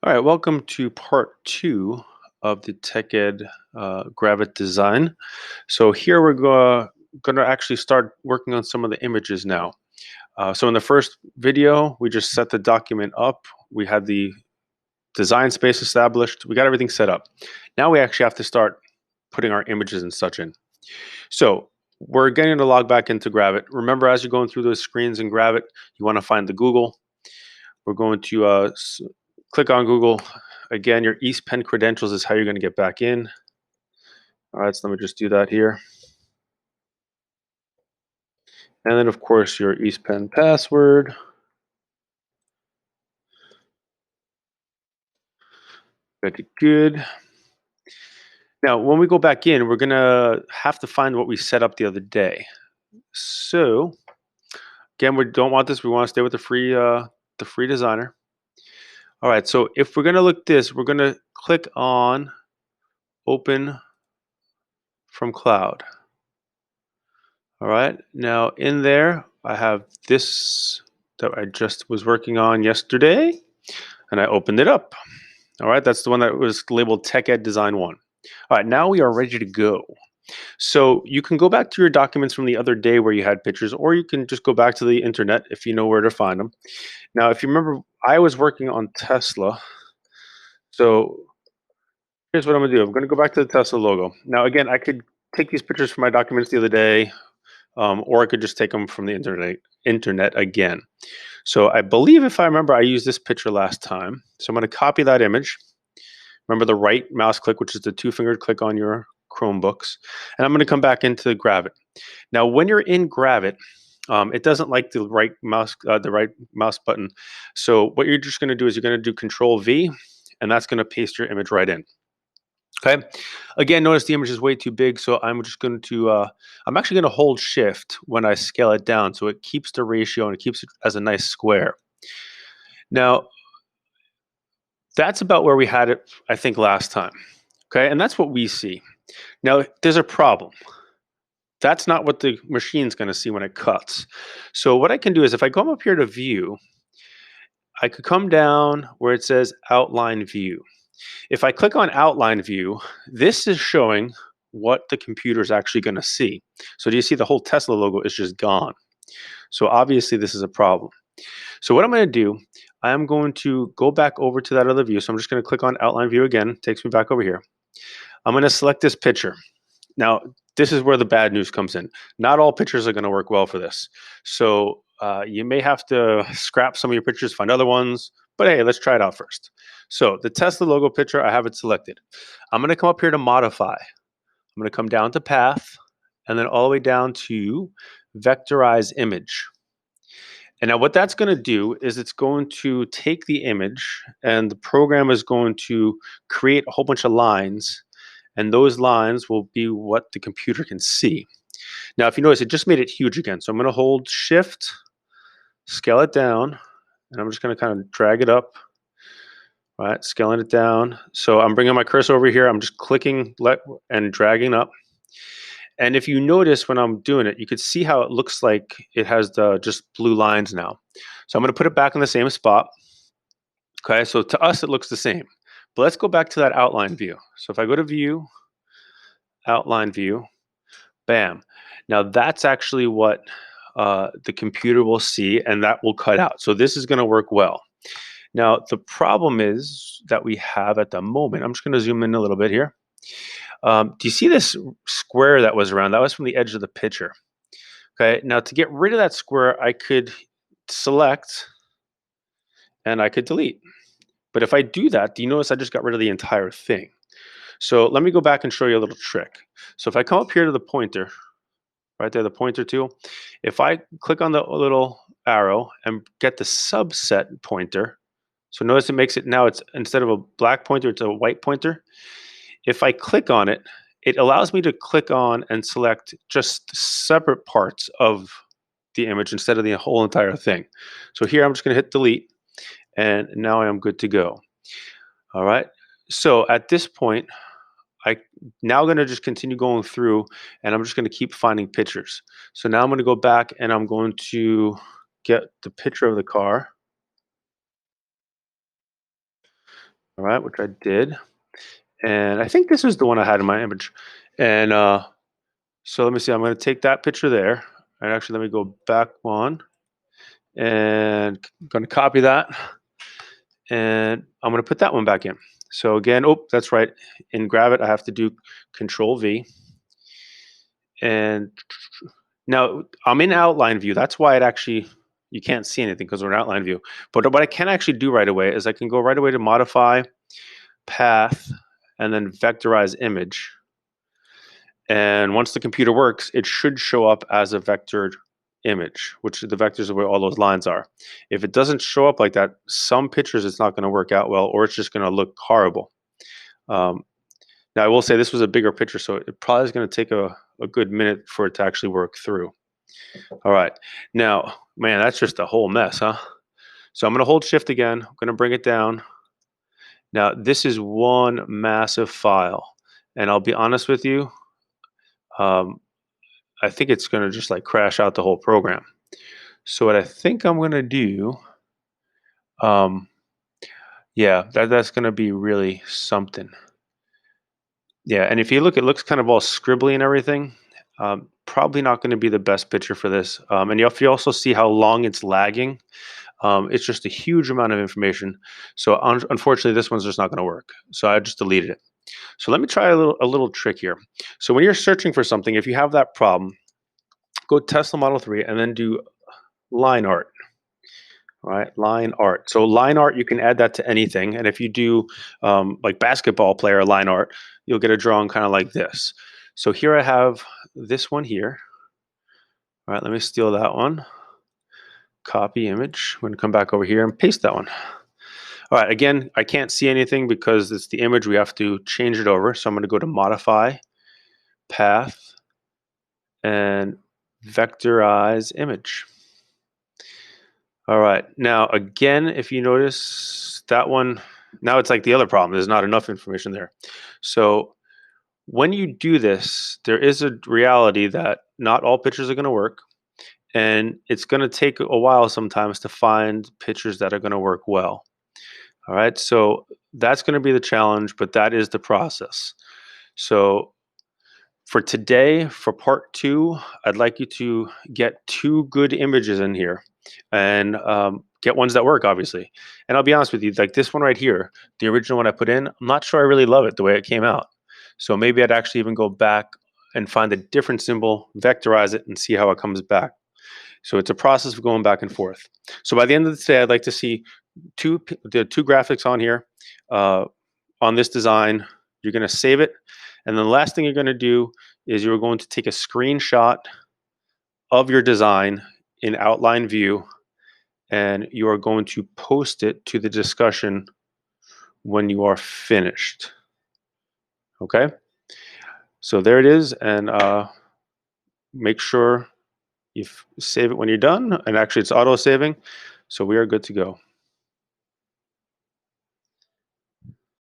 All right, welcome to part two of the Tech Ed Gravit design. So here we're going to actually start working on some of the images now. So in the first video, we just set the document up. We had the design space established. We got everything set up. Now we actually have to start putting our images and such in. So we're getting to log back into Gravit. Remember, as you're going through those screens in Gravit, you want to find the Google. We're going to click on Google. Again, your East Penn credentials is how you're going to get back in. All right, so let me just do that here. And then, of course, your East Penn password. Very good. Now, when we go back in, we're going to have to find what we set up the other day. So, again, we don't want this. We want to stay with the free designer. All right, so if we're going to look this, we're going to click on Open from Cloud. All right, now in there, I have this that I just was working on yesterday, and I opened it up. All right, that's the one that was labeled Tech Ed Design 1. All right, now we are ready to go. So you can go back to your documents from the other day where you had pictures, or you can just go back to the internet if you know where to find them. Now, if you remember, I was working on Tesla. So here's what I'm gonna do. I'm gonna go back to the Tesla logo. Now, again, I could take these pictures from my documents the other day, or I could just take them from the internet again. So I believe, if I remember, I used this picture last time. So I'm going to copy that image. Remember the right mouse click, which is the two-fingered click on your Chromebooks. And I'm going to come back into Gravit. Now, when you're in Gravit, it doesn't like the right mouse button. So what you're just going to do is you're going to do Control V, and that's going to paste your image right in. Okay. Again, notice the image is way too big, so I'm just going to, I'm actually going to hold Shift when I scale it down, so it keeps the ratio and it keeps it as a nice square. Now, that's about where we had it, I think, last time. Okay, and that's what we see. Now, there's a problem. That's not what the machine's going to see when it cuts. So what I can do is if I come up here to View, I could come down where it says Outline View. If I click on Outline View, this is showing what the computer is actually going to see. So do you see the whole Tesla logo is just gone? So obviously this is a problem. So what I'm going to do, I'm going to go back over to that other view. So I'm just going to click on Outline View again. Takes me back over here. I'm going to select this picture. Now, this is where the bad news comes in. Not all pictures are going to work well for this. So you may have to scrap some of your pictures, find other ones. But hey, let's try it out first. So the Tesla logo picture, I have it selected. I'm going to come up here to Modify. I'm going to come down to Path, and then all the way down to Vectorize Image. And now what that's going to do is it's going to take the image, and the program is going to create a whole bunch of lines, and those lines will be what the computer can see. Now, if you notice, it just made it huge again. So I'm going to hold Shift, scale it down, and I'm just going to kind of drag it up. All right, scaling it down. So I'm bringing my cursor over here. I'm just clicking and dragging up. And if you notice when I'm doing it, you could see how it looks like it has the just blue lines now. So I'm going to put it back in the same spot. Okay, so to us, it looks the same. But let's go back to that outline view. So if I go to View, Outline View, bam. Now that's actually what the computer will see, and that will cut out. So this is going to work well. Now, the problem is that we have at the moment, I'm just going to zoom in a little bit here. Do you see this square that was around? That was from the edge of the picture. Okay, now to get rid of that square, I could select and I could delete. But if I do that, do you notice I just got rid of the entire thing? So let me go back and show you a little trick. So if I come up here to the pointer, right there, the pointer tool, if I click on the little arrow and get the subset pointer, so notice it makes it now, it's instead of a black pointer, it's a white pointer. If I click on it, it allows me to click on and select just separate parts of the image instead of the whole entire thing. So here I'm just going to hit delete, and now I am good to go. All right. So at this point, I now going to just continue going through, and I'm just going to keep finding pictures. So now I'm going to go back and I'm going to get the picture of the car. All right, which I did. And I think this is the one I had in my image. And so let me see. I'm going to take that picture there. And actually, let me go back one. And I'm going to copy that. And I'm going to put that one back in. So again, oh, that's right. In Gravit, I have to do Control V. And now I'm in outline view. That's why it actually, you can't see anything because we're in outline view. But what I can actually do right away is I can go right away to modify path and then vectorize image. And once the computer works, it should show up as a vectored image, which the vectors are where all those lines are. If it doesn't show up like that, some pictures it's not going to work out well, or it's just going to look horrible. Um, Now, I will say this was a bigger picture, so it probably is going to take a good minute for it to actually work through. All right. Now, man, that's just a whole mess, huh? So I'm going to hold shift again. I'm going to bring it down. Now, this is one massive file. And I'll be honest with you, um, I think it's going to just like crash out the whole program. So what I think I'm going to do, um, yeah, that's going to be really something. Yeah, and if you look, it looks kind of all scribbly and everything. Probably not going to be the best picture for this. And if you also see how long it's lagging, it's just a huge amount of information. So unfortunately, this one's just not going to work. So I just deleted it. So let me try a little trick here. So when you're searching for something, if you have that problem, go Tesla Model 3 and then do line art. All right, line art. So line art, you can add that to anything. And if you do like basketball player line art, you'll get a drawing kind of like this. So here I have this one here. All right, let me steal that one. Copy image. I'm going to come back over here and paste that one. All right, again, I can't see anything because it's the image. We have to change it over. So I'm going to go to modify, path, and vectorize image. All right, now again, if you notice that one, now it's like the other problem. There's not enough information there. So when you do this, there is a reality that not all pictures are going to work. And it's going to take a while sometimes to find pictures that are going to work well. All right, so that's going to be the challenge, but that is the process. So for today, for part 2, I'd like you to get 2 good images in here and get ones that work, obviously. And I'll be honest with you, like this one right here, the original one I put in, I'm not sure I really love it the way it came out. So maybe I'd actually even go back and find a different symbol, vectorize it, and see how it comes back. So it's a process of going back and forth. So by the end of the day, I'd like to see the two graphics on here on this design. You're going to save it. And then the last thing you're going to do is you're going to take a screenshot of your design in outline view, and you are going to post it to the discussion when you are finished. Okay? So there it is. And make sure you save it when you're done. And actually, it's auto saving. So we are good to go.